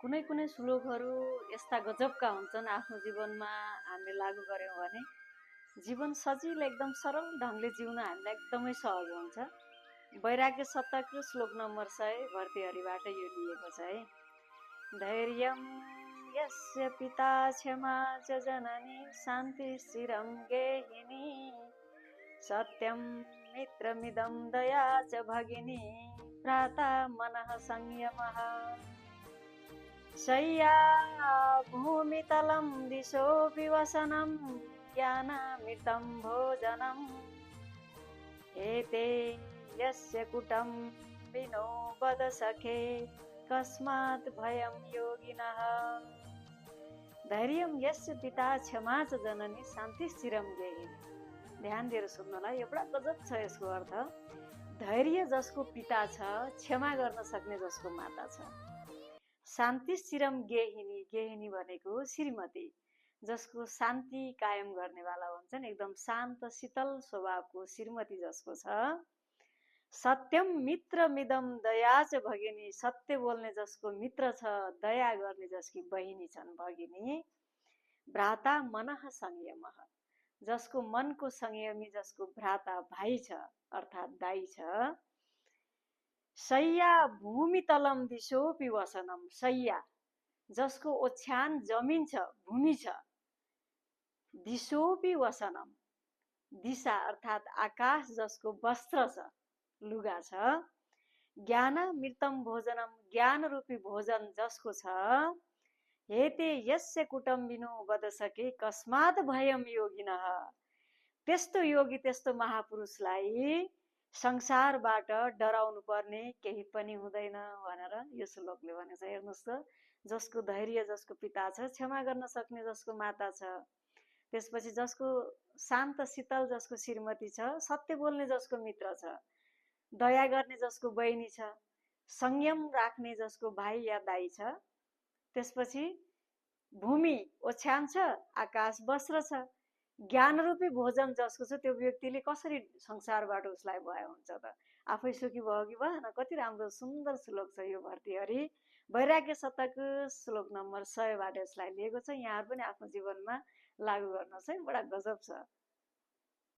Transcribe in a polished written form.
कुनै कुनै श्लोकहरू यस्ता गजबका हुन्छन् आफ्नो जीवनमा हामीले लागू गर्यौँ भने जीवन सजिलो एकदम सरल ढङ्गले जिउन हामीलाई एकदमै सहज हुन्छ। वैराग्य सत्ताको श्लोक नम्बर 100 भर्तृहरिबाट यो लिएको छ है। धैर्यं यस्य पिता क्षमा च जननी शान्ति स्थिरं गेहिनी सत्यं मित्रमिदं दया च भगिनी भ्राता मनः संयमः शय्या भूमितलं दिशोऽपि वसनं ज्ञानामृतं भोजनम् एते यस्य कुटुम्बिनो वद सखे कस्मात् भयं योगिनः। धैर्यं यस्य पिता क्षमा च जननी शान्ति स्थिरं गेहिनी। ध्यान दिएर सुन्नलाई एउटा गजब छ यसको अर्थ। धैर्य जसको पिता छ, क्षमा गर्न सक्ने जसको माता छ, शान्ति स्थिरम गेहिनी, गेहिनी भनेको श्रीमती, जसको शान्ति कायम गर्नेवाला भन्छन्, एकदम शान्त शीतल स्वभावको श्रीमती जसको छ। सत्यम मित्र मिदम दया च भगिनी, सत्य बोल्ने जसको मित्र छ, दया गर्ने जसकी बहिनी छन् भगिनी। भ्राता मनः संयमः, जसको मनको संयमी जसको भ्राता भाइ छ अर्थात् दाइ छ। शय्या भूमि तलम दिशोपि वसनम, शय्या जसको ओछ्यान जमिन छ, भूमि छ। दिशोपि वसनम, दिशा अर्थात् आकाश जसको वस्त्र छ, लुगा छ। ज्ञानामृतम भोजनम, ज्ञान रूपी भोजन जसको छ। हेते यस्य कुटुम्बिनो वद सके कस्मात् भयम योगिनः, त्यस्तो योगी त्यस्तो महापुरुषलाई संसारबाट डराउनु पर्ने केही पनि हुँदैन भनेर यो श्लोकले भनेको छ। हेर्नुहोस् त, जसको धैर्य जसको पिता छ, क्षमा गर्न सक्ने जसको माता छ, त्यसपछि जसको शान्त शीतल जसको श्रीमती छ, सत्य बोल्ने जसको मित्र छ, दया गर्ने जसको बहिनी छ, संयम राख्ने जसको भाइ या दाइ छ, त्यसपछि भूमि ओछ्यान छ, आकाश वस्त्र छ, ज्ञान रूपी भोजन जसको छ, त्यो व्यक्तिले कसरी संसारबाट उसलाई भय हुन्छ त? आफै सुखी भयो कि भएन? कति राम्रो सुन्दर श्लोक छ यो भर्तृहरि वैराग्य सत्ताको श्लोक नम्बर 100 बाट यसलाई लिएको छ। यहाँहरू पनि आफ्नो जीवनमा लागू गर्नुहोस् है, बडा गजब छ।